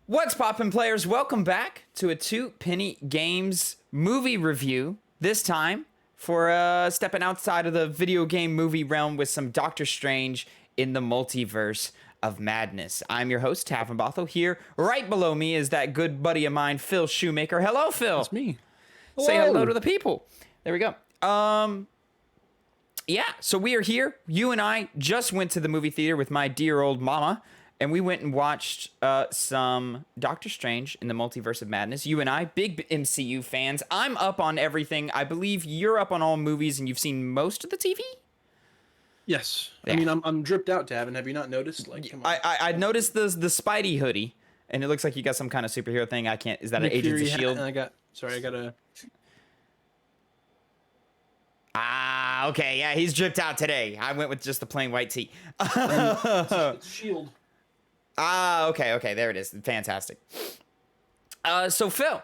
What's poppin', players? Welcome back to a Two Penny Games movie review. This time for stepping outside of the video game movie realm with some Doctor Strange in the Multiverse of Madness. I'm your host, Tavin Bothel. Here, right below me, is that good buddy of mine, Phil Shoemaker. Hello, Phil. That's me. Hello. Say hello to the people. There we go. Yeah, so we are here. You and I just went to the movie theater with my dear old mama, and we went and watched some Doctor Strange in the Multiverse of Madness. You and I, big MCU fans. I'm up on everything. I believe you're up on all movies, and you've seen most of the TV? Yes. Yeah. I mean, I'm dripped out, Tavin. Have you not noticed? Like, come on. I noticed the Spidey hoodie, and it looks like you got some kind of superhero thing. I can't. Is that an Agents of S.H.I.E.L.D.? I got a... Ah, okay. Yeah, he's dripped out today. I went with just the plain white tee. It's Shield. Ah, okay. There it is. Fantastic. So, Phil,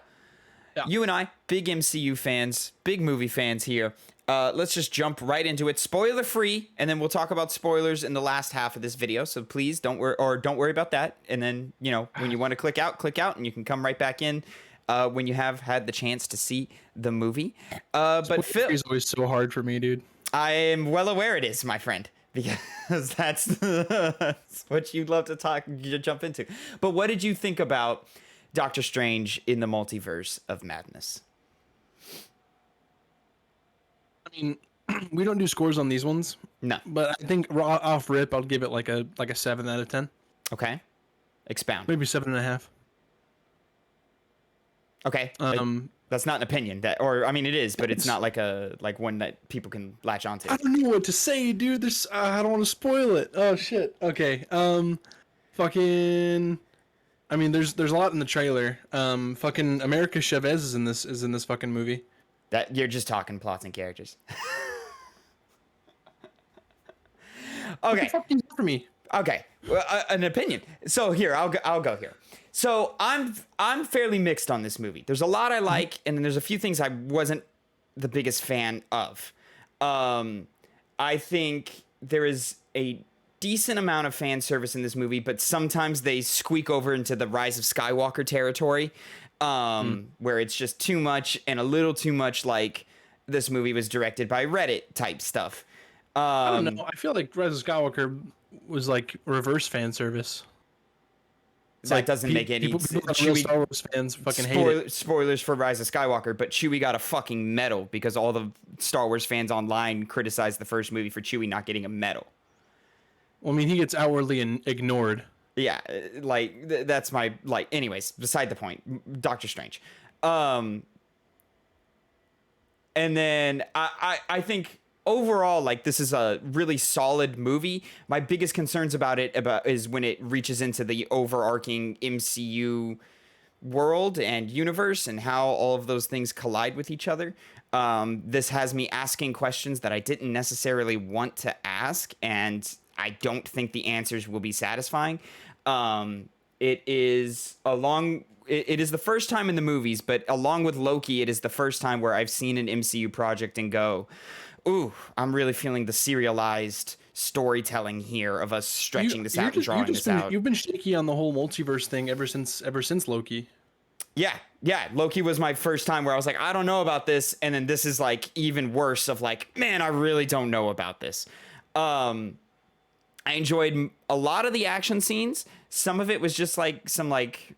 Yeah. you and I, big MCU fans, big movie fans here. Let's just jump right into it. Spoiler free, and then we'll talk about spoilers in the last half of this video. So please don't worry about that. And then, you know, when you want to click out, and you can come right back in when you have had the chance to see the movie. But Phil, it's always so hard for me, dude. I am well aware it is, my friend, because that's what you'd love to jump into. But what did you think about Doctor Strange in the Multiverse of Madness? I mean, we don't do scores on these ones. No. But I think off rip, I'll give it like a 7 out of 10. Okay. Expound. Maybe 7.5. Okay. That's not an opinion or I mean it is, but it's not like one that people can latch onto. I don't know what to say, dude. This I don't want to spoil it. Oh shit. Okay. Fucking. I mean, there's a lot in the trailer. Fucking America Chavez is in this fucking movie. That you're just talking plots and characters. Okay. Fucking for me. Okay. Well, an opinion. So here, I'll go here. So I'm fairly mixed on this movie. There's a lot I like, and then there's a few things I wasn't the biggest fan of. I think there is a decent amount of fan service in this movie, but sometimes they squeak over into the Rise of Skywalker territory, where it's just too much and a little too much like this movie was directed by Reddit type stuff. I don't know. I feel like Rise of Skywalker was like reverse fan service. It's that like doesn't make any people real Star Wars fans fucking hate it. Spoilers for Rise of Skywalker, but Chewie got a fucking medal because all the Star Wars fans online criticized the first movie for Chewie not getting a medal. Well, I mean, he gets outwardly ignored. Yeah, like that's my anyways, beside the point. Doctor Strange. And then I think overall, like, this is a really solid movie. My biggest concerns about it is when it reaches into the overarching MCU world and universe and how all of those things collide with each other. This has me asking questions that I didn't necessarily want to ask, and I don't think the answers will be satisfying. It is the first time in the movies, but along with Loki, it is the first time where I've seen an MCU project and go, ooh, I'm really feeling the serialized storytelling here of us stretching this out and drawing this out. You've been shaky on the whole multiverse thing ever since Loki. Yeah. Loki was my first time where I was like, I don't know about this. And then this is like even worse of like, man, I really don't know about this. I enjoyed a lot of the action scenes. Some of it was just like some like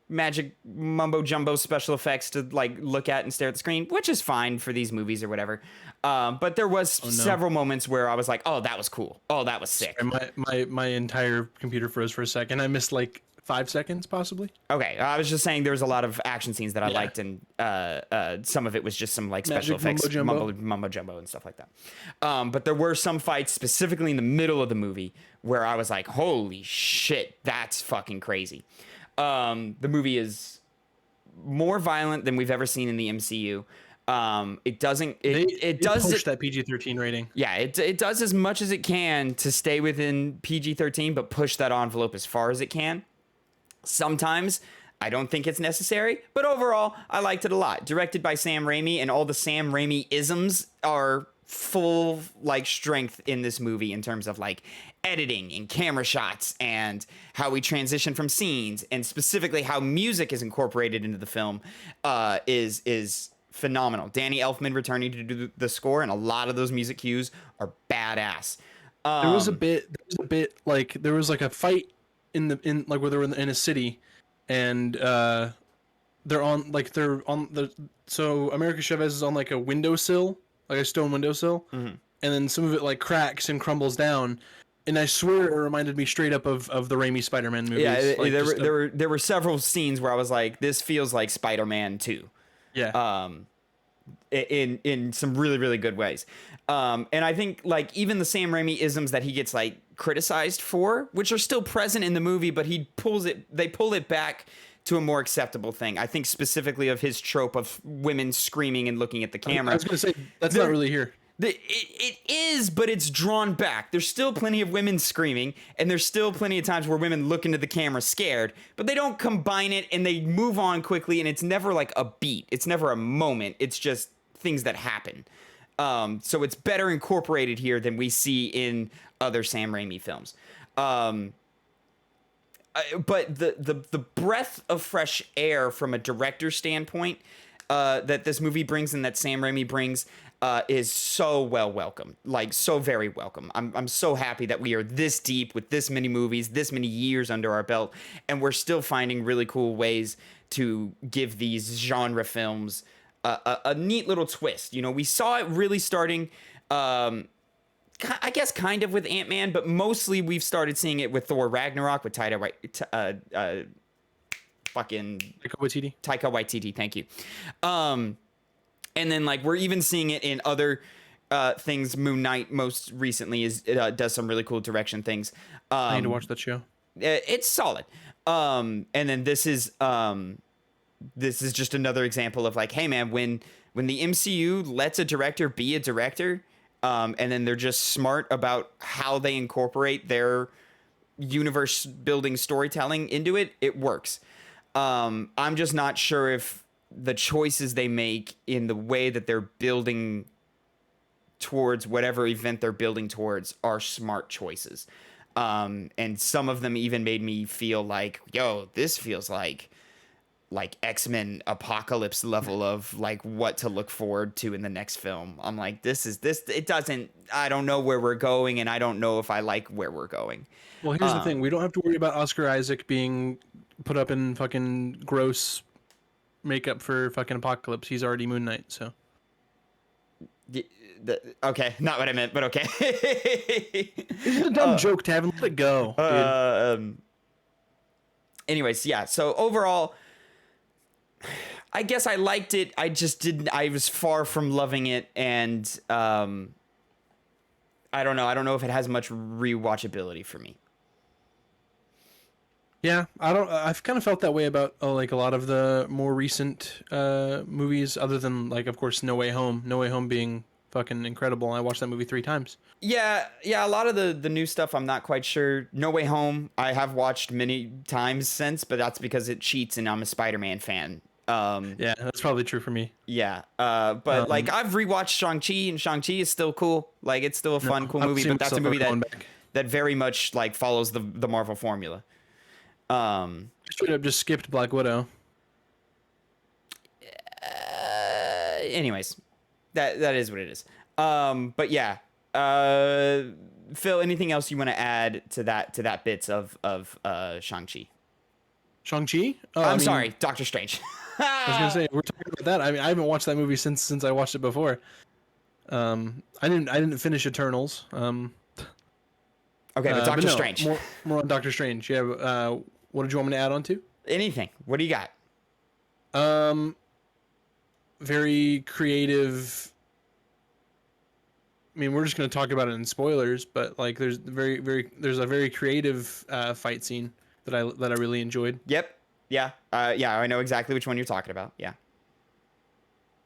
magic mumbo jumbo special effects to like look at and stare at the screen, which is fine for these movies or whatever. But there was several moments where I was like, oh, that was cool. Oh, that was sick. My entire computer froze for a second. I missed like 5 seconds possibly. Okay. I was just saying there was a lot of action scenes that I liked, and some of it was just some like special effects, mumbo jumbo and stuff like that. But there were some fights specifically in the middle of the movie where I was like, holy shit, that's fucking crazy. The movie is more violent than we've ever seen in the MCU. It does push that PG-13 rating. Yeah, it does as much as it can to stay within PG-13, but push that envelope as far as it can. Sometimes I don't think it's necessary, but overall I liked it a lot. Directed by Sam Raimi, and all the Sam Raimi isms are full like strength in this movie in terms of like editing and camera shots and how we transition from scenes and specifically how music is incorporated into the film is phenomenal. Danny Elfman returning to do the score, and a lot of those music cues are badass. There was like a fight in like where they were in a city, and they're on the so America Chavez is on like a windowsill, like a stone windowsill, and then some of it like cracks and crumbles down. And I swear it reminded me straight up of the Raimi Spider-Man movies. Yeah, like there were several scenes where I was like, this feels like Spider-Man 2. Yeah. In some really, really good ways. And I think like even the Sam Raimi isms that he gets like criticized for, which are still present in the movie, but they pull it back to a more acceptable thing. I think specifically of his trope of women screaming and looking at the camera. I was going to say, that's not really here. It is, but it's drawn back. There's still plenty of women screaming, and there's still plenty of times where women look into the camera scared, but they don't combine it and they move on quickly, and it's never like a beat. It's never a moment. It's just things that happen. So it's better incorporated here than we see in other Sam Raimi films. But the breath of fresh air from a director standpoint that this movie brings and that Sam Raimi brings is so welcome, like so very welcome. I'm so happy that we are this deep with this many movies, this many years under our belt, and we're still finding really cool ways to give these genre films a neat little twist. You know, we saw it really starting, I guess, kind of with Ant-Man, but mostly we've started seeing it with Thor Ragnarok with Taika Waititi. Thank you. And then like we're even seeing it in other things. Moon Knight most recently does some really cool direction things. I need to watch that show. It's solid. And then this is just another example of like, hey man, when the MCU lets a director be a director, and then they're just smart about how they incorporate their universe building storytelling into it, it works. I'm just not sure if the choices they make in the way that they're building towards whatever event they're building towards are smart choices. And some of them even made me feel like, yo, this feels like X-Men Apocalypse level of like what to look forward to in the next film. I'm like, I don't know where we're going, and I don't know if I like where we're going. Well, here's the thing. We don't have to worry about Oscar Isaac being put up in fucking gross makeup for fucking Apocalypse. He's already Moon Knight, so. Okay, not what I meant, but okay. It's a dumb joke, Tavin. Let it go, dude. Anyways, yeah. So overall, I guess I liked it. I just didn't. I was far from loving it, and I don't know. I don't know if it has much rewatchability for me. Yeah, I've kind of felt that way about like a lot of the more recent movies, other than like, of course, No Way Home. No Way Home being fucking incredible. I watched that movie 3 times. Yeah. A lot of the new stuff, I'm not quite sure. No Way Home, I have watched many times since, but that's because it cheats, and I'm a Spider-Man fan. Yeah, that's probably true for me. Yeah. But like I've rewatched Shang-Chi, and Shang-Chi is still cool. Like it's still a fun, cool movie. But that's a movie that very much like follows the Marvel formula. Straight up just skipped Black Widow. Anyways, that is what it is. But yeah, Phil, anything else you want to add to that bits of Shang-Chi? Shang-Chi? I'm sorry, Doctor Strange. I was gonna say, we're talking about that. I mean, I haven't watched that movie since I watched it before. I didn't finish Eternals. Okay, but Doctor Strange. More on Doctor Strange. Yeah. What did you want me to add on to? Anything. What do you got? Very creative. I mean, we're just gonna talk about it in spoilers, but like, there's a very creative fight scene that I really enjoyed. Yep. Yeah. Yeah. I know exactly which one you're talking about. Yeah.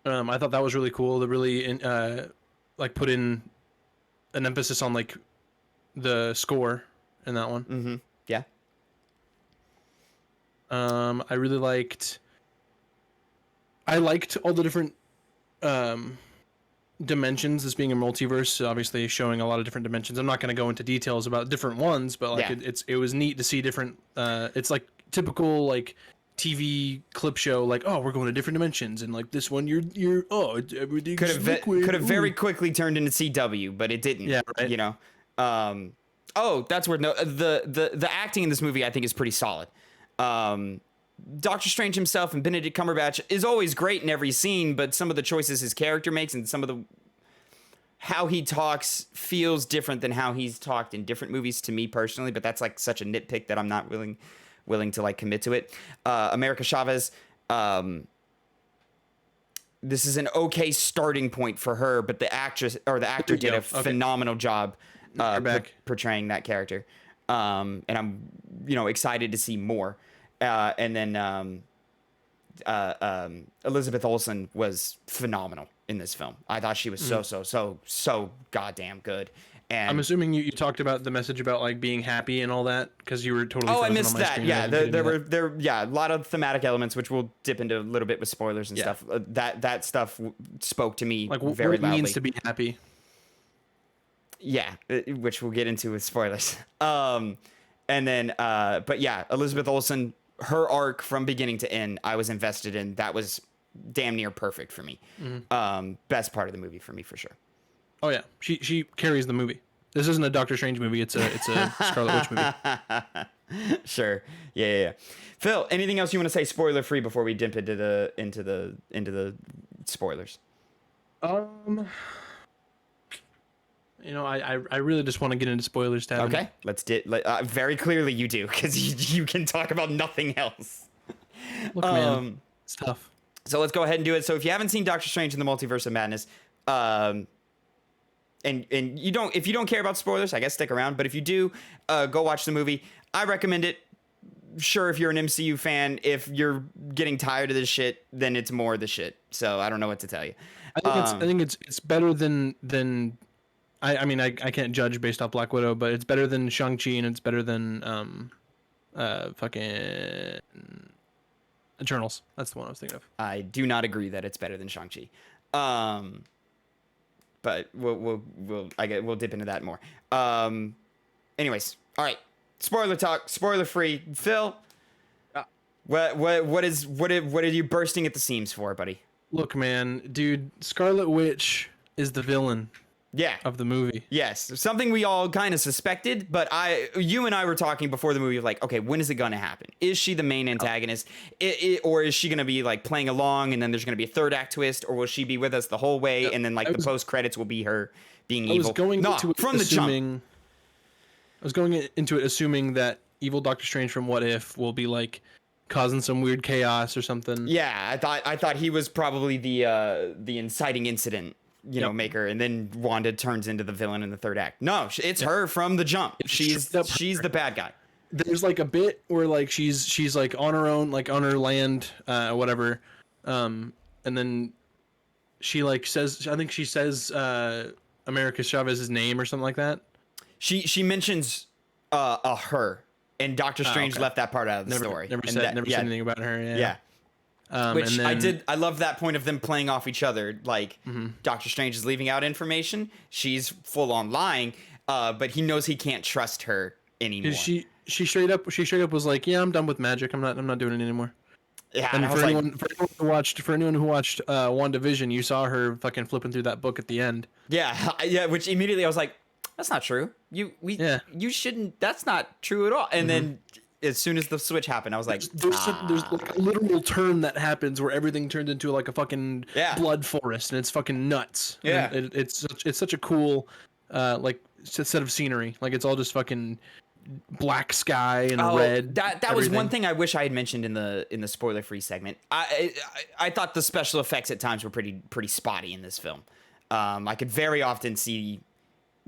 I thought that was really cool. To really like put in an emphasis on like the score in that one. Mm-hmm. Yeah. I really liked all the different dimensions, this being a multiverse, obviously showing a lot of different dimensions. I'm not going to go into details about different ones, but like it was neat to see different. It's like typical like TV clip show, like, oh, we're going to different dimensions, and like this one, you're everything's could have very quickly turned into CW, but it didn't. Yeah, right. You know. Oh, that's where the acting in this movie I think is pretty solid. Doctor Strange himself and Benedict Cumberbatch is always great in every scene, but some of the choices his character makes and some of the how he talks feels different than how he's talked in different movies to me personally. But that's like such a nitpick that I'm not willing to like commit to it. America Chavez. This is an okay starting point for her, but the actor did a phenomenal job portraying that character. And I'm, excited to see more. And then Elizabeth Olsen was phenomenal in this film. I thought she was so goddamn good. And I'm assuming you talked about the message about like being happy and all that because you were totally. Oh, I missed that. Yeah, there were a lot of thematic elements which we'll dip into a little bit with spoilers and stuff. That stuff spoke to me like very loudly. What it means to be happy. Yeah, which we'll get into with spoilers. And then, but yeah, Elizabeth Olsen, her arc from beginning to end, I was invested in. That was damn near perfect for me. Mm-hmm. Best part of the movie for me, for sure. Oh yeah, she carries the movie. This isn't a Doctor Strange movie. It's a Scarlet Witch movie. Sure. Yeah. Phil, anything else you want to say spoiler free before we dip into the spoilers? I really just want to get into spoilers, Tavin. Okay, let's very clearly you do, because you can talk about nothing else. Look, man, it's tough. So let's go ahead and do it. So if you haven't seen Doctor Strange in the Multiverse of Madness, and if you don't care about spoilers, I guess stick around. But if you do, go watch the movie. I recommend it. Sure, if you're an MCU fan, if you're getting tired of this shit, then it's more of the shit. So I don't know what to tell you. I think it's better than. I mean, I can't judge based off Black Widow, but it's better than Shang-Chi and it's better than fucking Eternals. That's the one I was thinking of. I do not agree that it's better than Shang-Chi. But we'll dip into that more. Anyways, all right. Spoiler talk, spoiler free. Phil, what are you bursting at the seams for, buddy? Look, man, dude, Scarlet Witch is the villain. Yeah. Of the movie. Yes. Something we all kind of suspected, but you and I were talking before the movie of like, okay, when is it going to happen? Is she the main antagonist? Or is she going to be like playing along and then there's going to be a third act twist? Or will she be with us the whole way and then like the post credits will be her being evil? I was going into it assuming that evil Doctor Strange from What If will be like causing some weird chaos or something. Yeah, I thought he was probably the inciting incident. Maker, and then Wanda turns into the villain in the third act. No, it's her from the jump. She's the bad guy. There's like a bit where like she's like on her own, like on her land, whatever, and then she like says, I think she says America Chavez's name or something like that. She mentions her, and Doctor Strange left that part out of the story. Never said anything about her. Yeah. Which I love that point of them playing off each other. Like Doctor Strange is leaving out information. She's full on lying, but he knows he can't trust her anymore. She straight up was like, "Yeah, I'm done with magic. I'm not doing it anymore." Yeah, and for anyone who watched WandaVision, you saw her fucking flipping through that book at the end. Yeah. Which immediately I was like, "That's not true. You shouldn't. That's not true at all." And then as soon as the switch happened, I was like, there's like a literal turn that happens where everything turns into like a fucking blood forest, and it's fucking nuts. Yeah, it's such a cool like set of scenery. Like it's all just fucking black sky and red. That was one thing I wish I had mentioned in the spoiler free segment. I thought the special effects at times were pretty spotty in this film. I could very often see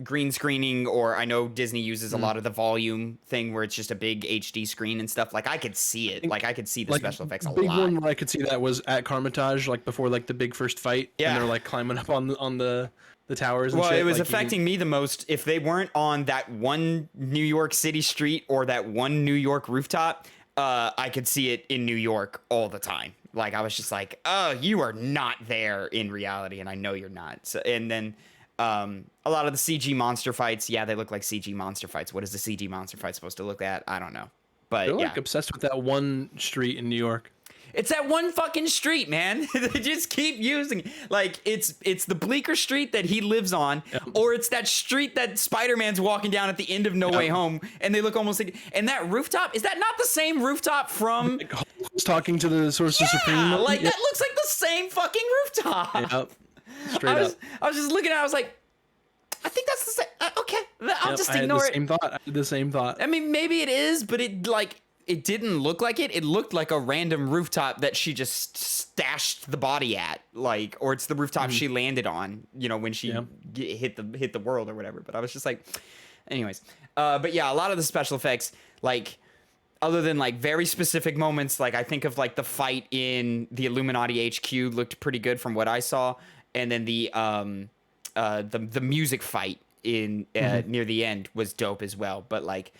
green screening, or I know Disney uses a lot of the volume thing where it's just a big HD screen and stuff. Like I could see it. Like I could see the special effects a lot. Big one where I could see that was at Carmitage, like before like the big first fight. Yeah. And they're like climbing up on the towers and shit. Well, it was affecting me the most if they weren't on that one New York City street or that one New York rooftop. I could see it in New York all the time. Like, I was just like, oh, you are not there in reality, and I know you're not. So, and then a lot of the CG monster fights, yeah, they look like CG monster fights. What is the CG monster fight supposed to look at? I don't know. But They're yeah, like obsessed with that one street in New York. it's that one fucking street, man. They just keep using like it's the Bleecker Street that he lives on, or it's that street that Spider-Man's walking down at the end of No Way Home, and they look almost like. And that rooftop, is that not the same rooftop from? Like, Hulk's talking to the Sorcerer Supreme. Like that looks like the same fucking rooftop. Yep. Straight up. I was just looking at it, I was like, I think that's the same. Okay, I'll just ignore it. I had the same thought. I mean, maybe it is, but it didn't look like it. It looked like a random rooftop that she just stashed the body at, like, or it's the rooftop she landed on, you know, when she hit the world or whatever. But I was just like, anyways. But yeah, a lot of the special effects, like, other than like very specific moments, like I think of like the fight in the Illuminati HQ looked pretty good from what I saw, and then the music fight in near the end was dope as well. But like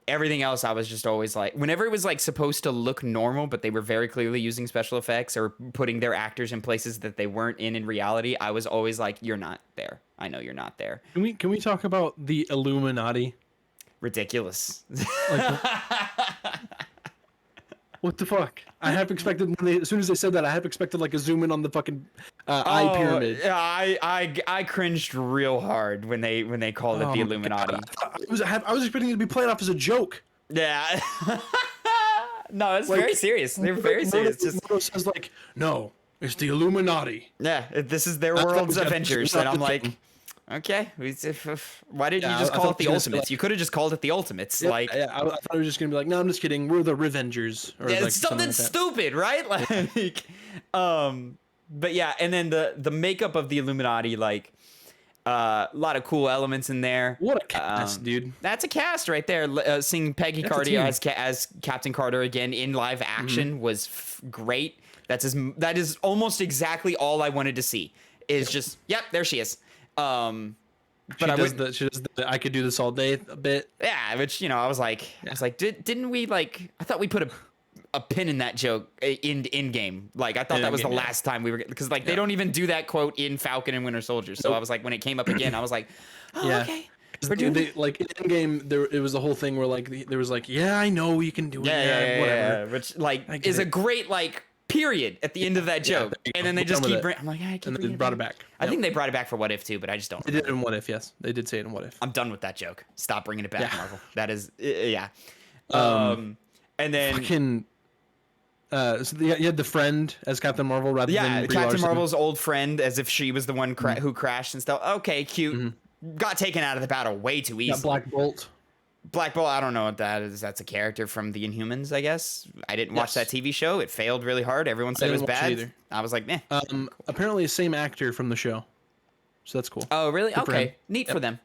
everything else, I was just always like, whenever it was like supposed to look normal, but they were very clearly using special effects or putting their actors in places that they weren't in reality, I was always like, you're not there. I know you're not there. Can we talk about the Illuminati? Ridiculous. Like, what the fuck? I have expected as soon as they said that, I have expected like a zoom in on the fucking eye pyramid. Yeah, I cringed real hard when they called it the Illuminati. I was expecting it to be played off as a joke. Yeah. No, it's like, very serious. They're very serious. Moto says like, no, it's the Illuminati. Yeah, this is their world's Avengers, and I'm like, okay, why didn't you just call it the Ultimates? You could have just called it the Ultimates. Yeah, like, I thought it was just gonna be like, no, I'm just kidding. We're the Revengers. Or yeah, like it's something like stupid, right? Like, but yeah, and then the makeup of the Illuminati, like, a lot of cool elements in there. What a cast, dude! That's a cast right there. Seeing Peggy Carter as Captain Carter again in live action was great. That is almost exactly all I wanted to see. Is just, yep, there she is. But she does the I could do this all day a bit. Yeah, which, you know, I was like, didn't we, like, I thought we put a pin in that joke in game. Like, I thought that was the last time we were, because like they don't even do that quote in Falcon and Winter Soldier. So I was like, when it came up again, I was like, oh, okay. We're doing like in game it was the whole thing where like there was like, yeah, I know you can do it. Yeah, whatever. Which like is a great like period at the end of that joke. And then they just keep I'm like, I keep and then they brought it back. I think they brought it back for What If too, but I just don't. They did it in What If, yes. They did say it in What If. I'm done with that joke. Stop bringing it back, Marvel. That is yeah. And then fucking so you had the friend as Captain Marvel rather than Brie Captain Larson. Marvel's old friend, as if she was the one who crashed and stuff. Okay, cute. Got taken out of the battle way too easily. Black Bolt. Black Bolt, I don't know what that is. That's a character from the Inhumans, I guess. I didn't watch that TV show. It failed really hard. Everyone said it was bad. Either. I was like, meh. Apparently, the same actor from the show, so that's cool. Oh, really? Okay, neat for them.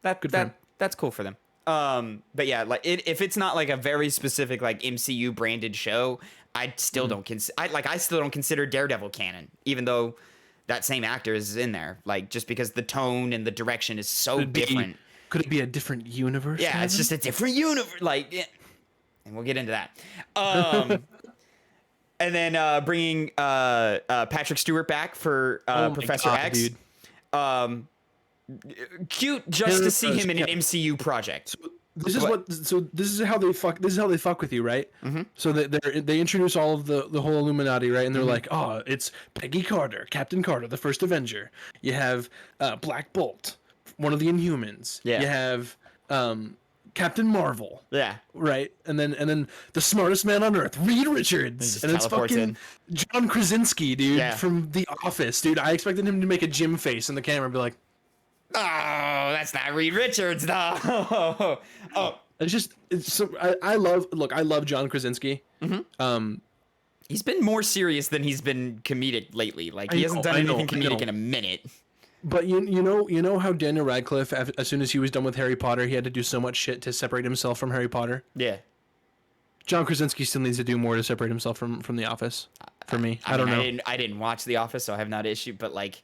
That's cool for them. But yeah, like if it's not like a very specific like MCU branded show, I still don't I still don't consider Daredevil canon, even though that same actor is in there. Like, just because the tone and the direction is so different. Could it be a different universe? Yeah, it's just a different universe. Like, and we'll get into that. And then bringing Patrick Stewart back for Professor X. Dude. Cute just to see him in an MCU project. So this is how they fuck. This is how they fuck with you, right? So they introduce all of the whole Illuminati, right? And they're like, oh, it's Peggy Carter, Captain Carter, the first Avenger. You have Black Bolt, one of the Inhumans. Yeah. You have Captain Marvel. Yeah. Right. And then the smartest man on Earth, Reed Richards, and it's fucking John Krasinski, dude, from The Office, dude. I expected him to make a Jim face in the camera and be like, oh, that's not Reed Richards, though. Oh, I love John Krasinski. He's been more serious than he's been comedic lately. Like, he hasn't done anything comedic in a minute. But you know how Daniel Radcliffe, as soon as he was done with Harry Potter, he had to do so much shit to separate himself from Harry Potter. Yeah. John Krasinski still needs to do more to separate himself from The Office. For me, I don't know. I didn't watch The Office, so I have not issued. But like,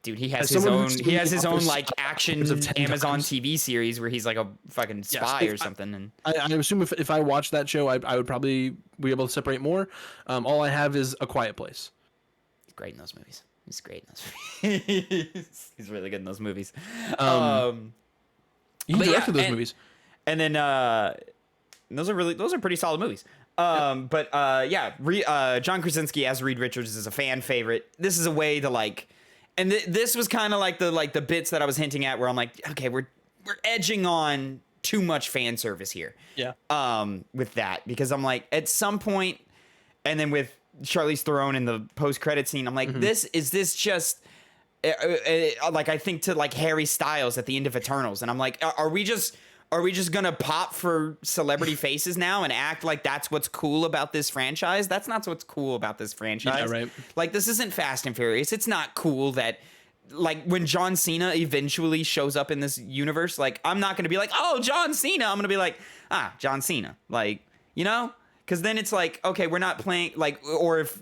Dude, he has As his someone own. who's He has seen his own Office like action upwards of 10 Amazon times. TV series where he's like a fucking spy or something. And I assume if I watched that show, I would probably be able to separate more. All I have is A Quiet Place. he's great in those movies. He's great in those movies. He's really good in those movies. He But directed those and- movies. And then those are pretty solid movies. But John Krasinski as Reed Richards is a fan favorite. This is a way to like, and this was kind of like the bits that I was hinting at where I'm like, okay, we're edging on too much fan service here. Yeah. With that, because I'm like, at some point, and then with Charlize Theron in the post credit scene, I'm like, this just like, I think to like Harry Styles at the end of Eternals, and I'm like, are we just gonna pop for celebrity faces now and act like that's what's cool about this franchise? That's not what's cool about this franchise. Yeah, right. Like, this isn't Fast and Furious. It's not cool that, like, when John Cena eventually shows up in this universe, like, I'm not gonna be like, oh, John Cena. I'm gonna be like, John Cena. Like, you know? Because then it's like, okay, we're not playing, like, or if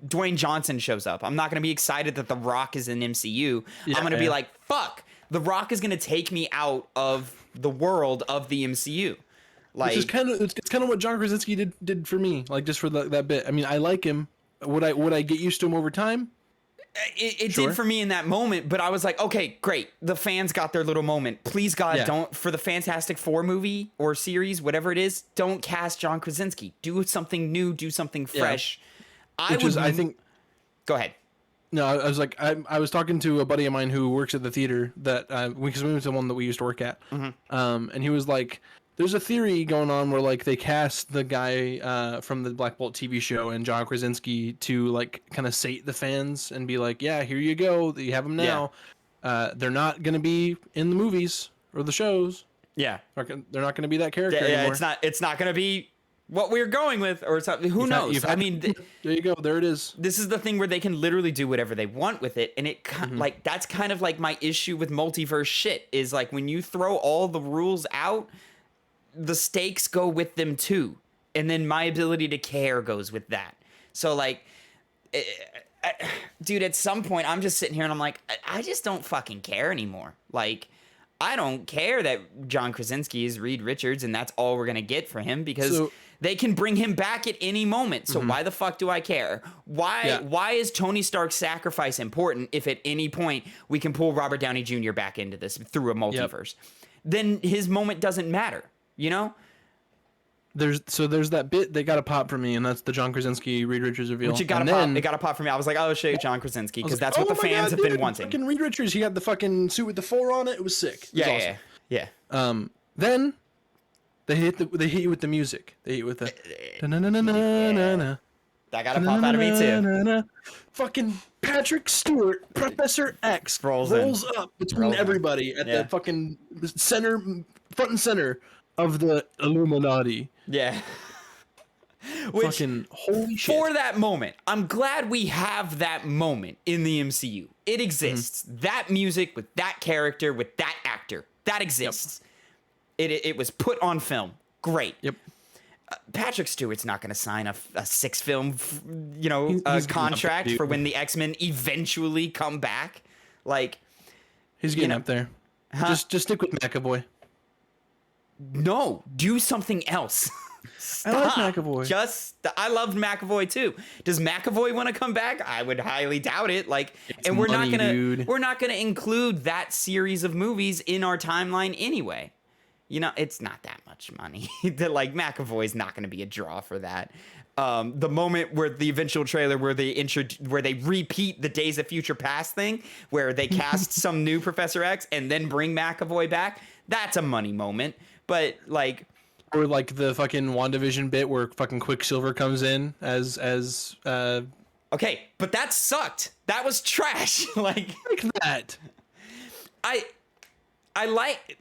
Dwayne Johnson shows up, I'm not gonna be excited that The Rock is in MCU. Yeah, I'm gonna be like, fuck, The Rock is gonna take me out of the world of the MCU. Like, Which is it's kind of what John Krasinski did for me, like just for that bit. I mean, I like him. Would I get used to him over time? it Sure. did for me in that moment, but I was like, okay, great. The fans got their little moment. Please, God, Yeah. don't, for the Fantastic Four movie or series, whatever it is, don't cast John Krasinski. Do something new, do something fresh. I think. Go ahead. No, I was like, I was talking to a buddy of mine who works at the theater that because we went to the one that we used to work at, and he was like, "There's a theory going on where like they cast the guy from the Black Bolt TV show and John Krasinski to like kind of sate the fans and be like, yeah, here you go, you have him now. They're not gonna be in the movies or the shows. Yeah. They're not gonna be that character Yeah, anymore. it's not going to be what we're going with or something. Who knows? I mean, there you go. There it is. this is the thing where they can literally do whatever they want with it, and it like that's kind of like my issue with multiverse shit is like when you throw all the rules out, the stakes go with them too, and then my ability to care goes with that. So like, dude, at some point I'm just sitting here and I'm like, I just don't fucking care anymore. Like, I don't care that John Krasinski is Reed Richards and that's all we're gonna get for him because they can bring him back at any moment. So why the fuck do I care? Why is Tony Stark's sacrifice important if at any point we can pull Robert Downey Jr. back into this through a multiverse? Then his moment doesn't matter, you know? There's that bit that got a pop for me, and that's the John Krasinski Reed Richards reveal. Which it got a pop for me. I was like, oh shit, John Krasinski, because that's what the fans have been wanting. Fucking Reed Richards, he had the fucking suit with the 4 on it. It was sick. It was awesome. Yeah. Then they hit you with the music. They hit you with the na-na-na-na-na-na. That got a pop out of me too. Fucking Patrick Stewart, Professor X, Rolls up between everybody at the fucking center, front and center of the Illuminati. Yeah. Which, fucking holy shit. for that moment, I'm glad we have that moment in the MCU. It exists. That music with that character with that actor, that exists. It was put on film. Great. Yep. Patrick Stewart's not going to sign a 6-film, He's contract getting up there, for when the X-Men eventually come back. Like, He's getting up there. Huh? Just stick with McAvoy. no, do something else. I like Stop. McAvoy. I loved McAvoy too. Does McAvoy want to come back? I would highly doubt it. Like, It's and we're money, not dude. gonna include that series of movies in our timeline anyway. You know, it's not that much money. That like McAvoy's not going to be a draw for that. The moment where the eventual trailer where they repeat the Days of Future Past thing, where they cast some new Professor X and then bring McAvoy back, that's a money moment. But like, Or like the fucking WandaVision bit where fucking Quicksilver comes in as okay, but that sucked. That was trash. Like that. I like.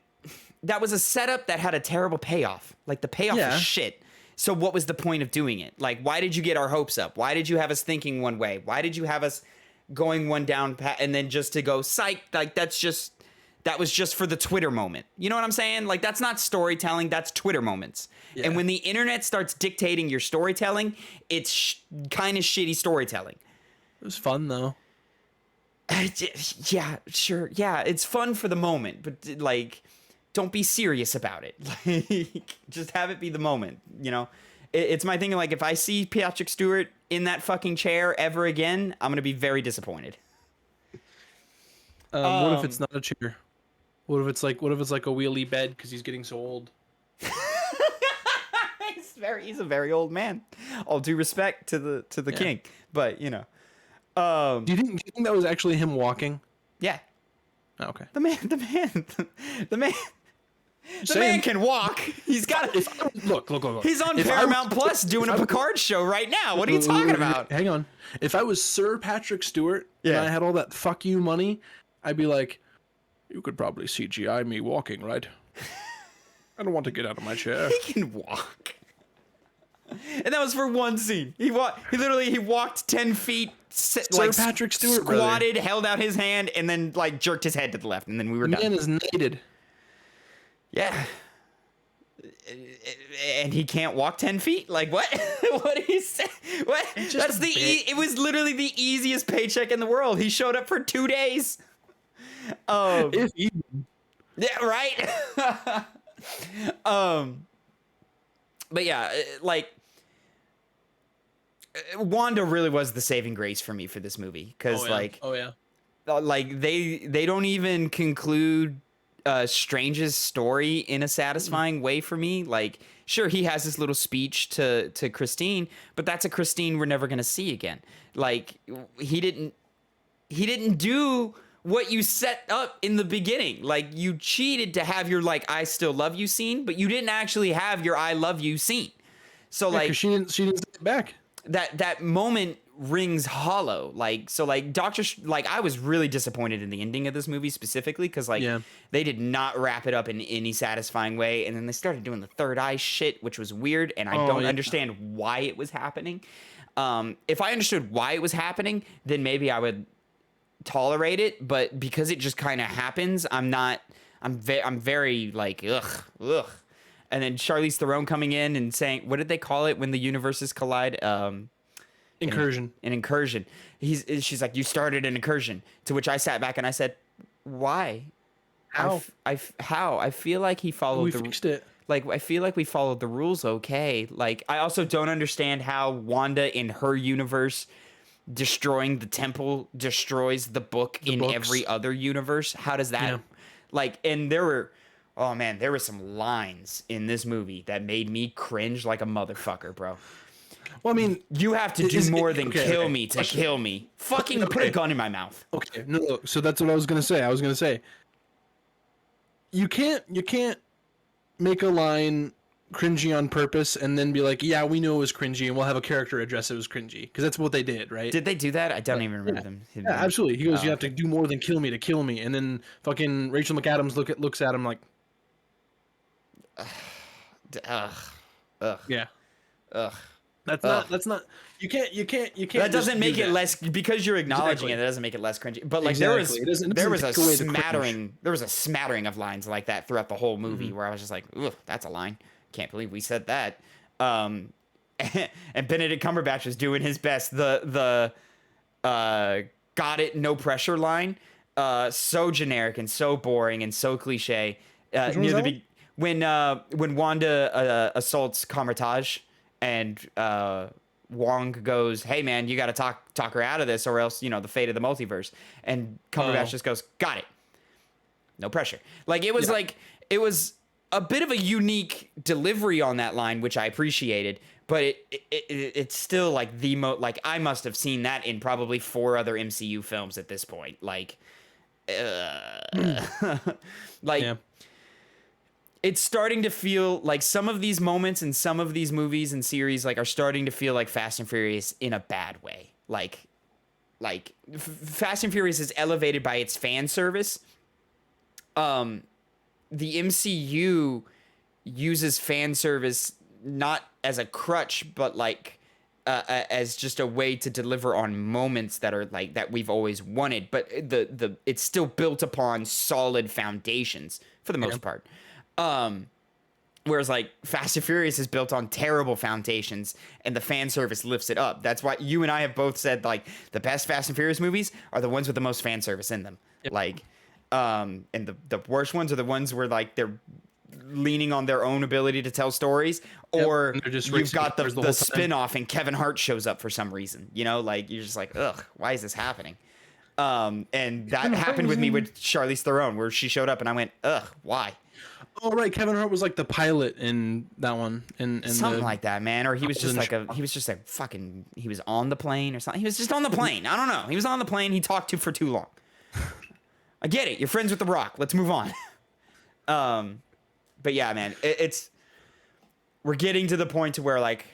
That was a setup that had a terrible payoff. Like, the payoff was shit. So what was the point of doing it? Like, why did you get our hopes up? Why did you have us thinking one way? Why did you have us going one down and then just to go psych? Like, that was just for the Twitter moment. You know what I'm saying? Like, that's not storytelling. That's Twitter moments. Yeah. And when the internet starts dictating your storytelling, it's kind of shitty storytelling. It was fun though. Yeah, sure. Yeah, it's fun for the moment, but like, don't be serious about it. Like, just have it be the moment. You know, it's my thing. Like, if I see Patrick Stewart in that fucking chair ever again, I'm gonna be very disappointed. What if it's Um, not a chair? What if it's like a wheelie bed because he's getting so old? he's a very old man. All due respect to the Yeah. king, but you know, Do you think that was actually him walking? yeah, Oh, okay. the man, the man. The Saying, man can walk. He's got. look. He's on If I Paramount was- Plus doing if a I was- Picard show right now. What are you talking about? Hang on. If I was Sir Patrick Stewart and Yeah. I had all that fuck you money, I'd be like, you could probably CGI me walking, right? I don't want to get out of my chair. He can walk. And that was for one scene. He walked 10 feet, like Patrick Stewart, squatted, held out his hand, and then like jerked his head to the left, and then we were The done. man is knighted. Yeah. And he can't walk 10 feet? Like, what? What did he say? What? Just It was literally the easiest paycheck in the world. He showed up for 2 days. If even. Yeah, right? But yeah, like, Wanda really was the saving grace for me for this movie. Because, Oh yeah. like they don't even conclude Strange's story in a satisfying way for me. Like, sure, he has this little speech to Christine, but that's a Christine we're never gonna see again. Like, he didn't do what you set up in the beginning. Like, you cheated to have your like I still love you scene, but you didn't actually have your I love you scene. So like, 'Cause she didn't say it back. that moment rings hollow. Like, so like like I was really disappointed in the ending of this movie specifically because like Yeah. they did not wrap it up in any satisfying way, and then they started doing the third eye shit, which was weird, and I don't understand why it was happening. If I understood why it was happening, then maybe I would tolerate it, but because it just kind of happens, I'm very like ugh. And then Charlize Theron coming in and saying, what did they call it when the universes collide? Incursion. An incursion. She's like, you started an incursion. To which I sat back and I said, why? How? How? I feel like he followed We fixed it. Like, I feel like we followed the rules okay. Like, I also don't understand how Wanda in her universe destroying the temple destroys the book in books. every other universe. How does that like, and there were some lines in this movie that made me cringe like a motherfucker, bro. Well, I mean, You have to do more than kill me to Question. kill me. Fucking put a gun in my mouth. okay, no. So that's what I was gonna say. I was gonna say, you can't make a line cringy on purpose and then be like, yeah, we knew it was cringy, and we'll have a character address it was cringy, because that's what they did, right? Did they do that? I don't even remember them. Yeah, absolutely. He goes, you have to do more than kill me, and then fucking Rachel McAdams looks at him like, Ugh. yeah. Ugh. That's not. You can't. That doesn't make it less, because you're acknowledging Exactly. it. That doesn't make it less cringy. But like Exactly. It doesn't there was a take away the cringe. smattering. There was a smattering of lines like that throughout the whole movie where I was just like, "Ugh, that's a line. Can't believe we said that." And Benedict Cumberbatch was doing his best. The got it, no pressure line. So generic and so boring and so cliche. Near the when Wanda assaults Kamar-Taj and Wong goes, "Hey man, you got to talk her out of this, or else the fate of the multiverse." And Cumberbatch just goes, "Got it, no pressure." Like, it was it was a bit of a unique delivery on that line, which I appreciated. But it's still like like, I must have seen that in probably 4 other MCU films at this point. Like, like. Yeah. It's starting to feel like some of these moments in some of these movies and series like are starting to feel like Fast and Furious in a bad way. Like Fast and Furious is elevated by its fan service. The MCU uses fan service not as a crutch, but like as just a way to deliver on moments that are like that we've always wanted. But it's still built upon solid foundations for the most part. Whereas like Fast and Furious is built on terrible foundations and the fan service lifts it up. That's why you and I have both said like the best Fast and Furious movies are the ones with the most fan service in them. Yep. Like, and the worst ones are the ones where like they're leaning on their own ability to tell stories, or you've got the spin-off and Kevin Hart shows up for some reason, you know, like you're just like, ugh, why is this happening? And that happened with me with Charlize Theron, where she showed up and I went, ugh, why? Oh right, Kevin Hart was like the pilot in that one, in something like that, man. Or he was just like he was on the plane or something. He was just on the plane. I don't know. He was on the plane. He talked for too long. I get it. You're friends with The Rock. Let's move on. But yeah, man, we're getting to the point to where like,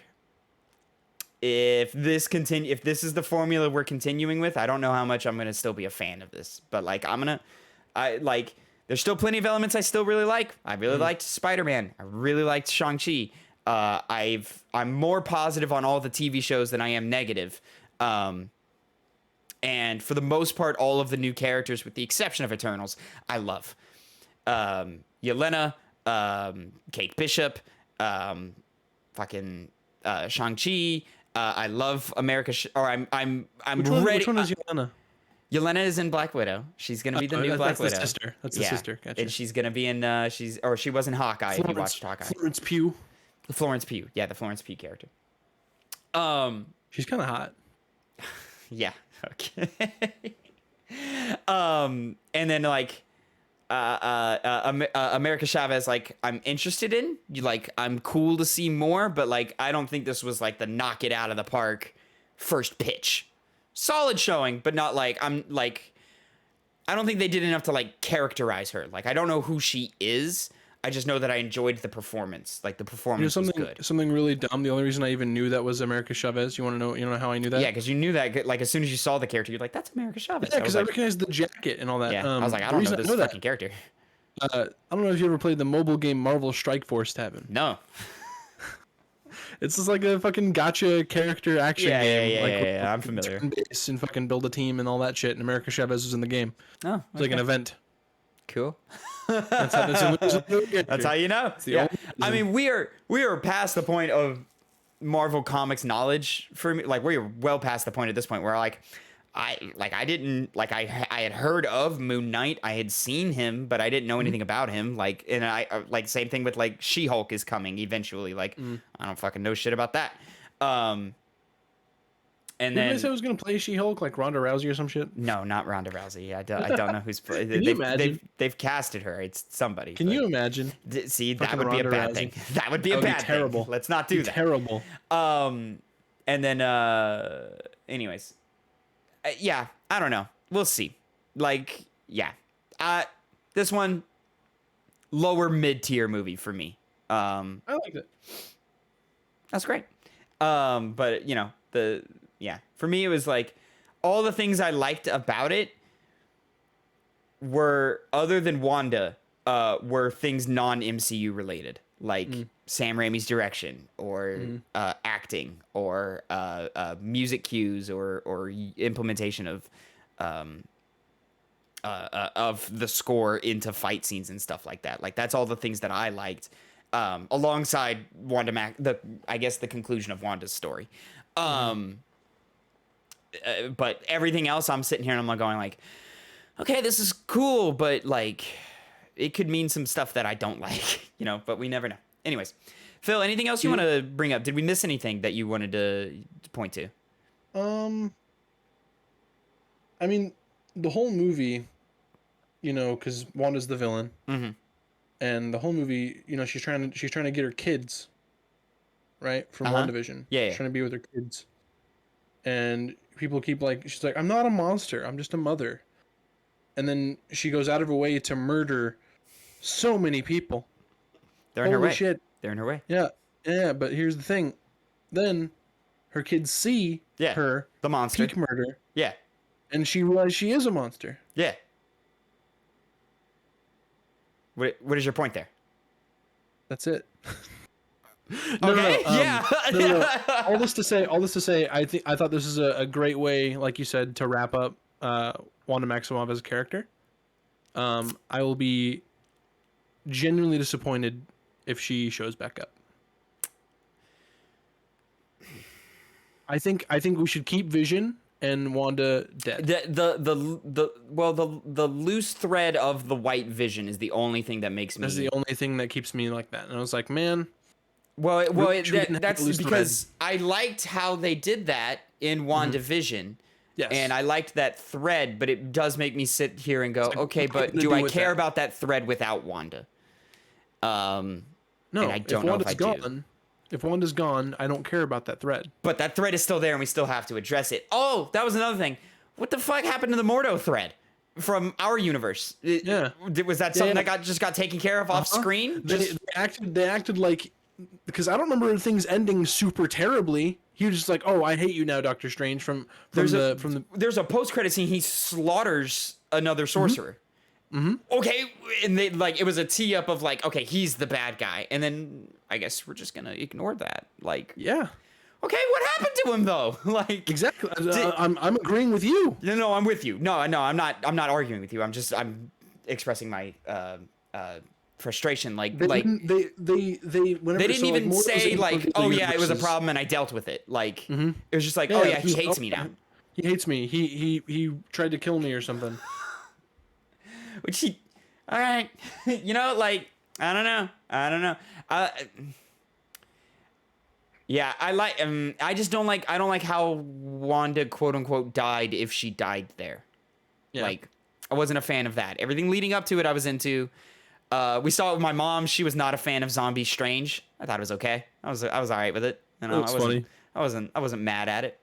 if this is the formula we're continuing with, I don't know how much I'm gonna still be a fan of this. But like, there's still plenty of elements I still really like. I really liked Spider-Man. I really liked Shang-Chi. I'm more positive on all the TV shows than I am negative. And for the most part, all of the new characters, with the exception of Eternals, I love. Yelena, Kate Bishop, fucking Shang-Chi. I love America. I'm ready. Which one is Yelena? Yelena is in Black Widow. She's gonna be the new Black Widow. That's the sister. That's the sister. Gotcha. And she's gonna be in. She was in Hawkeye. If you watched Hawkeye. Florence Pugh. Florence Pugh. Yeah, the Florence Pugh character. She's kind of hot. Yeah. Okay. And then like, America Chavez, like I'm interested in. I'm cool to see more, but like I don't think this was like the knock it out of the park first pitch. Solid showing, but not like I don't think they did enough to like characterize her. Like I don't know who she is. I just know that I enjoyed the performance. Like the performance was good. Something really dumb. The only reason I even knew that was America Chavez. You want to know? You know how I knew that? Yeah, because you knew that. Like as soon as you saw the character, you're like, "That's America Chavez." Yeah, because I recognized the jacket and all that. Yeah, I was like, "I don't know this fucking character." I don't know if you ever played the mobile game Marvel Strike Force, Tavin. No. It's just like a fucking gotcha character action game. Yeah, I'm familiar. Base and fucking build a team and all that shit. And America Chavez was in the game. Oh, it's like an event. Cool. That's how you know. Yeah. I mean, we are past the point of Marvel Comics knowledge for me. Like we're well past the point at this point where I had heard of Moon Knight. I had seen him, but I didn't know anything about him. Like, and I like same thing with like She-Hulk is coming eventually. Like, I don't fucking know shit about that. And then you say I was gonna play She-Hulk like Ronda Rousey or some shit. No, not Ronda Rousey. I don't know who's playing. Can you imagine? They've casted her. It's somebody. Can you imagine? See, that would be a bad thing. That would be a bad thing. Terrible. Let's not do that. Terrible. And then anyways. Yeah, I don't know. We'll see. Like, yeah. This one, lower mid-tier movie for me. I liked it. That's great. But, you know, for me, it was like, all the things I liked about it were, other than Wanda, were things non-MCU related. Like, Sam Raimi's direction, or acting, or music cues, or implementation of the score into fight scenes and stuff like that. Like that's all the things that I liked, alongside I guess the conclusion of Wanda's story. But everything else, I'm sitting here and I'm like going like, okay, this is cool, but like it could mean some stuff that I don't like, you know. But we never know. Anyways, Phil, anything else you want to bring up? Did we miss anything that you wanted to point to? I mean, the whole movie, you know, because Wanda's the villain, and the whole movie, you know, she's trying to get her kids, right, from WandaVision. Yeah, she's trying to be with her kids, and people keep like, she's like, I'm not a monster, I'm just a mother, and then she goes out of her way to murder so many people. They're in her way. Shit. They're in her way. Yeah, but here's the thing. Then her kids see her, the monster, peak murder. Yeah. And she realizes she is a monster. Yeah. What is your point there? That's it. Okay. Yeah. All this to say, I thought this is a great way, like you said, to wrap up Wanda Maximoff as a character. I will be genuinely disappointed if she shows back up. I think we should keep Vision and Wanda dead. The loose thread of the white Vision is the only thing that makes me. That's the only thing that keeps me like that. And I was like, man. That's because I liked how they did that in WandaVision. Yes. And I liked that thread, but it does make me sit here and go, like, okay, but do I care about that thread without Wanda? No, and I don't know if I do. If Wanda's gone, I don't care about that thread. But that thread is still there, and we still have to address it. Oh, that was another thing. What the fuck happened to the Mordo thread from our universe? Was that something that got taken care of off screen? They acted like, because I don't remember things ending super terribly. He was just like, "Oh, I hate you now, Doctor Strange." There's a post-credit scene. He slaughters another sorcerer. Okay, and they like, it was a tee up of like, okay, he's the bad guy, and then I guess we're just gonna ignore that. Like, yeah, okay, what happened to him though? Like, exactly. I'm agreeing with you. No, I'm with you. No, I'm not arguing with you. I'm expressing my frustration. Like, they didn't even say like, oh yeah, it was a problem and I dealt with it. Like, it was just like, oh yeah, he hates me now. He hates me. He tried to kill me or something. Which all right, like, I don't know. Yeah, I just don't like how Wanda quote unquote died if she died there. Yeah. Like, I wasn't a fan of that. Everything leading up to it, I was into. We saw it with my mom. She was not a fan of Zombie Strange. I thought it was okay. I was all right with it. It was funny. I wasn't mad at it.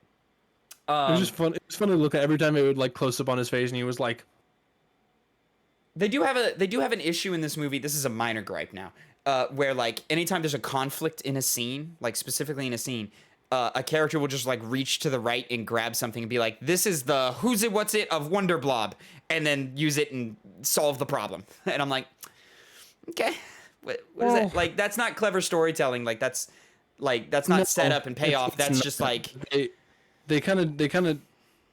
It was just fun. It was fun to look at every time it would like close up on his face, and he was like. They do have an issue in this movie. This is a minor gripe now, where like anytime there's a conflict in a scene, like specifically in a scene, a character will just like reach to the right and grab something and be like, "This is the who's it, what's it of Wonder Blob," and then use it and solve the problem. And I'm like, okay, what is that? Like, that's not clever storytelling. Like that's not set up and payoff. That's just like they kind of.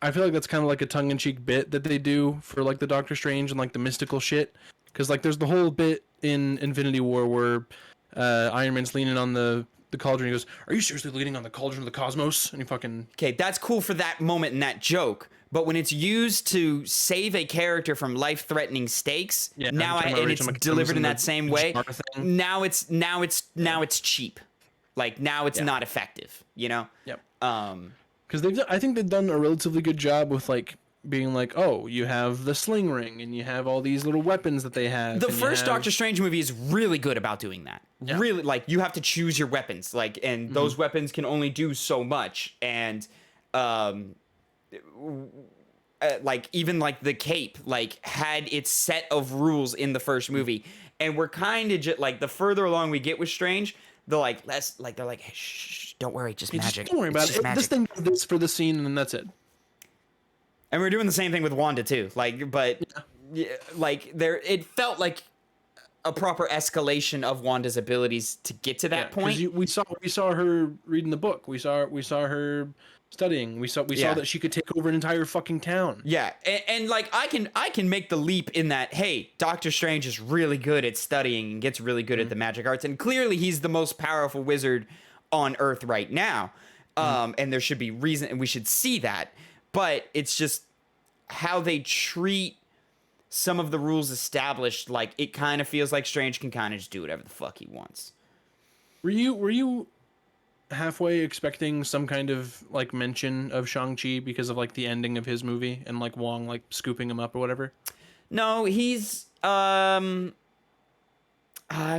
I feel like that's kind of like a tongue-in-cheek bit that they do for like the Doctor Strange and like the mystical shit, because like there's the whole bit in Infinity War where Iron Man's leaning on the cauldron. He goes, "Are you seriously leaning on the cauldron of the cosmos?" And he fucking that's cool for that moment and that joke, but when it's used to save a character from life-threatening stakes, and it's delivered in that same way, now it's cheap. Like, now it's not effective. Yep. Because I think they've done a relatively good job with like being like, oh, you have the sling ring and you have all these little weapons that they have. The first Doctor Strange movie is really good about doing that. Yeah. Really, like, you have to choose your weapons, like, and those weapons can only do so much. And like, even like the cape, like, had its set of rules in the first movie, and we're kind of just like, the further along we get with Strange, they're like, hey, shh, don't worry, just magic. Don't worry about it. This thing does this for the scene, and that's it. And we're doing the same thing with Wanda too. Like, but like, it felt like a proper escalation of Wanda's abilities to get to that point. We saw her reading the book. We saw her studying. We saw that she could take over an entire fucking town. Yeah, and like, I can make the leap in that, hey, Doctor Strange is really good at studying and gets really good at the magic arts, and clearly he's the most powerful wizard on Earth right now. And there should be reason, and we should see that. But it's just how they treat some of the rules established. Like, it kind of feels like Strange can kind of just do whatever the fuck he wants. Were you halfway expecting some kind of like mention of Shang-Chi because of like the ending of his movie and like Wong like scooping him up or whatever? No, he's I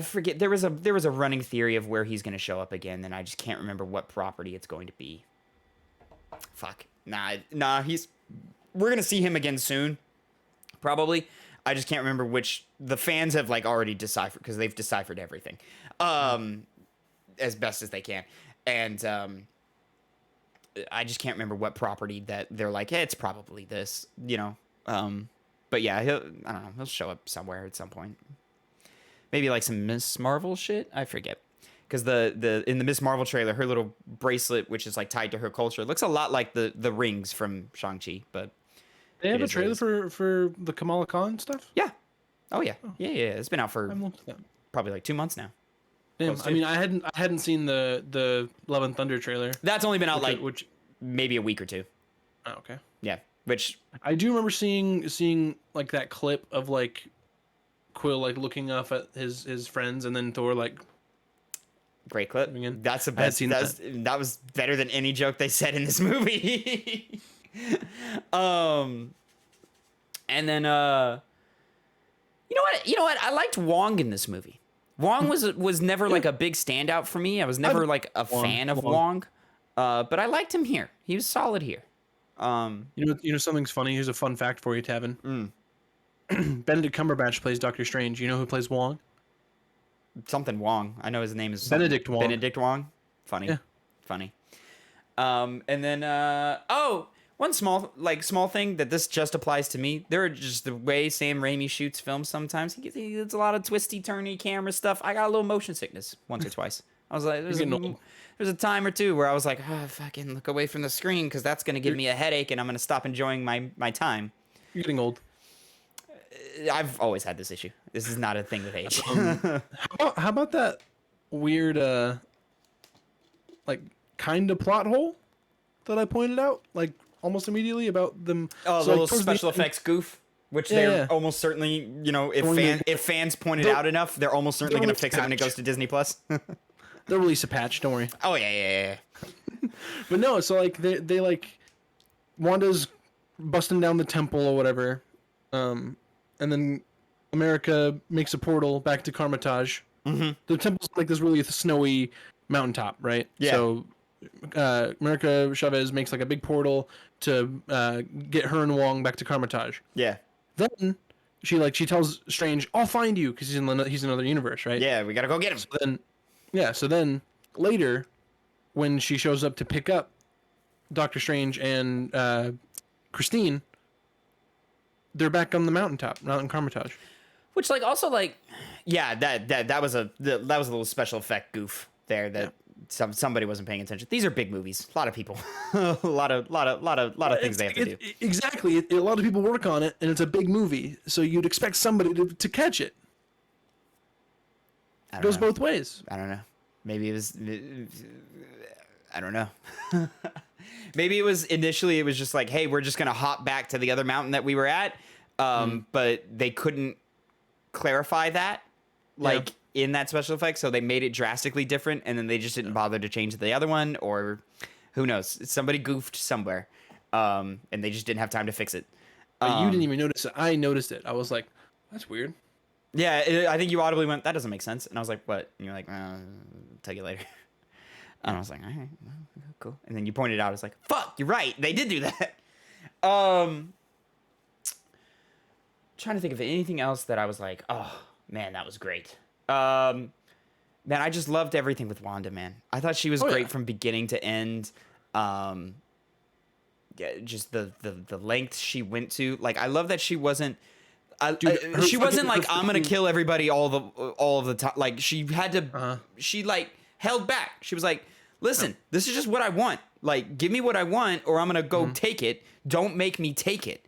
forget. There was a running theory of where he's going to show up again, and I just can't remember what property it's going to be. Fuck. Nah, we're going to see him again soon. Probably. I just can't remember which. The fans have like already deciphered, because they've deciphered everything. As best as they can. And I just can't remember what property that they're like, hey, it's probably this, but yeah, I don't know, he'll show up somewhere at some point. Maybe like some Miss Marvel shit, I forget, because the in the Miss Marvel trailer, her little bracelet, which is like tied to her culture, looks a lot like the rings from Shang-Chi. But they have a trailer for the Kamala Khan stuff. Yeah. Yeah, it's been out for probably like 2 months now. Damn. Close I to. mean, I hadn't seen the Love and Thunder trailer. That's only been out Which maybe a week or two. oh, okay. Yeah, which I do remember seeing like that clip of like Quill like looking up at his friends, and then Thor like great clip. coming in. That's the I had best. seen That was better than any joke they said in this movie. And then you know what? I liked Wong in this movie. Wong was never like a big standout for me. I was never like a fan of Wong. But I liked him here. He was solid here. You know something's funny. Here's a fun fact for you, Tavin. Benedict Cumberbatch plays Doctor Strange. You know who plays Wong? Something Wong. I know his name is Benedict Wong. Benedict Wong. Funny. Yeah. Funny. And then one small thing that this just applies to me. There are just the way Sam Raimi shoots films sometimes. He gets a lot of twisty turny camera stuff. I got a little motion sickness once or twice. I was like, there's a time or two where I was like, oh, fucking look away from the screen because that's gonna give me a headache and I'm gonna stop enjoying my time. You're getting old. I've always had this issue. This is not a thing with age. How about that weird like kind of plot hole that I pointed out like almost immediately about them? Oh, so, the like, little towards special end- effects goof, which Yeah, they're yeah. almost certainly, if fans point it They'll- out enough, they're almost certainly they'll going to fix it when it patch. goes to Disney Plus. They'll release a patch. Don't worry. Oh yeah. But no, so like they like Wanda's busting down the temple or whatever, and then America makes a portal back to Carmitage. Mm-hmm. The temple's like this really snowy mountaintop, right? Yeah. So America Chavez makes like a big portal to get her and Wong back to Carmitage. Yeah. Then she tells Strange, "I'll find you," because he's in another universe, right? Yeah, we got to go get him. So then later, when she shows up to pick up Doctor Strange and Christine, they're back on the mountaintop, not in Carmitage. Which yeah, that was a little special effect goof there that somebody wasn't paying attention. These are big movies. A lot of people. a lot of things they have to do. Exactly. A lot of people work on it, and it's a big movie, so you'd expect somebody to catch it. It goes both ways. I don't know. Maybe it was. I don't know. Maybe it was initially. It was just like, hey, we're just gonna hop back to the other mountain that we were at, but they couldn't clarify that, in that special effect, so they made it drastically different, and then they just didn't bother to change the other one, or who knows? Somebody goofed somewhere, and they just didn't have time to fix it. But you didn't even notice it. I noticed it. I was like, that's weird. Yeah, I think you audibly went, that doesn't make sense. And I was like, what? And you're like, I'll tell you later. And I was like, all right, well, cool. And then you pointed out, I was like, fuck, you're right. They did do that. Trying to think of anything else that I was like, oh, man, that was great. Man, I just loved everything with Wanda, man. I thought she was great from beginning to end. Yeah, just the length she went to. Like, I love that she wasn't... she wasn't like, I'm gonna kill everybody all of the time. Like, she had to she like held back. She was like, listen, this is just what I want. Like, give me what I want, or I'm gonna go take it. Don't make me take it.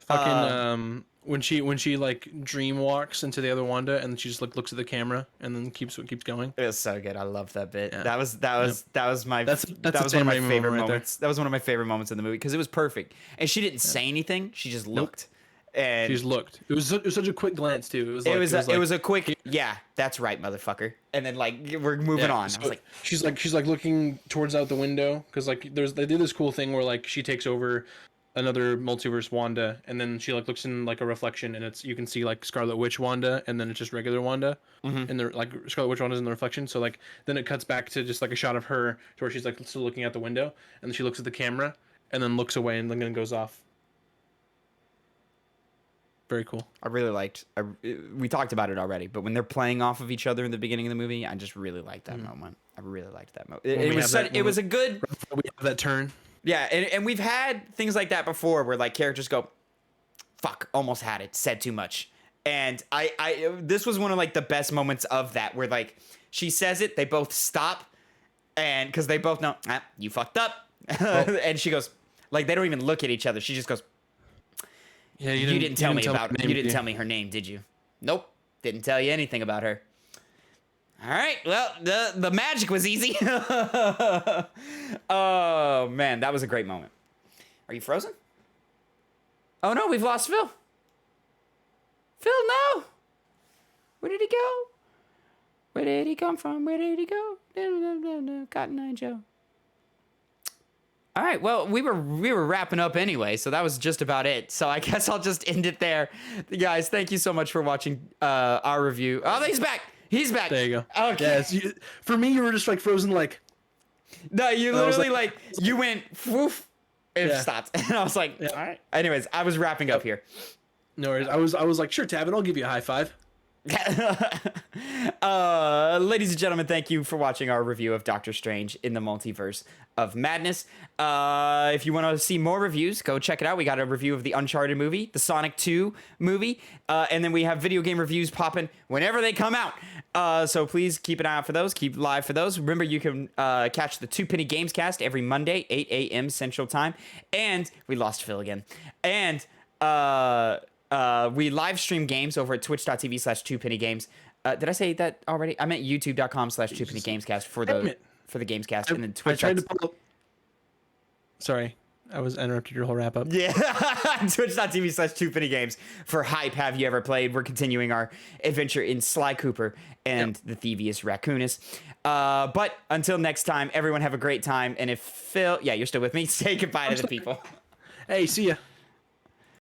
Fucking when she like dream walks into the other Wanda, and she just like looks at the camera and then keeps going. It was so good. I loved that bit. Yeah. That was my That's one of my favorite right moments. That was one of my favorite moments in the movie because it was perfect. And she didn't say anything. She just looked. And she just looked. It was such a quick glance too. It was a quick, yeah, that's right, motherfucker. And then like we're moving on. So I was like, she's like looking towards out the window because like they did this cool thing where like she takes over another multiverse Wanda, and then she like looks in like a reflection, and you can see like Scarlet Witch Wanda, and then it's just regular Wanda, and they're like Scarlet Witch Wanda's in the reflection. So like then it cuts back to just like a shot of her to where she's like still looking out the window, and then she looks at the camera, and then looks away, and then goes off. Very cool. I really liked. We talked about it already, but when they're playing off of each other in the beginning of the movie, I just really liked that moment. I really liked that moment. It was a good. We have that turn. Yeah, and we've had things like that before, where like characters go, "Fuck, almost had it, said too much," and this was one of like the best moments of that, where like she says it, they both stop, and because they both know, you fucked up, and she goes, like they don't even look at each other. She just goes. Yeah, you didn't tell me her name, did you? Nope, didn't tell you anything about her. All right. Well, the magic was easy. Oh man, that was a great moment. Are you frozen? Oh no, we've lost Phil. Phil, no. Where did he go? Where did he come from? Where did he go? Cotton Eye Joe. All right, well, we were wrapping up anyway, so that was just about it. So I guess I'll just end it there. Guys, thank you so much for watching our review. Oh, he's back. He's back. There you go. Okay. Yes, for me, you were just like frozen, like. No, you literally like you went woof. It stopped, and I was like, yeah. all right. Anyways, I was wrapping up here. No worries. I was like, sure, Tavin, I'll give you a high five. Ladies and gentlemen, thank you for watching our review of Doctor Strange in the Multiverse of Madness. If you want to see more reviews, go check it out. We got a review of the Uncharted movie, the Sonic 2 movie, and then we have video game reviews popping whenever they come out. So please keep an eye out for those. Keep live for those. Remember, you can catch the Two Penny Gamescast every Monday, 8 a.m. Central Time. And we lost Phil again. And we live stream games over at twitch.tv/2pennygames. Did I say that already? I meant youtube.com/2pennygamescast for the Gamescast, and then Twitch. I tried to pull up. Sorry, I was interrupted your whole wrap up. Yeah, twitch.tv/2pennygames for hype. Have you ever played? We're continuing our adventure in Sly Cooper and the Thievius Raccoonus. But until next time, everyone have a great time. And if Phil, you're still with me, say goodbye to the people. Hey, see ya.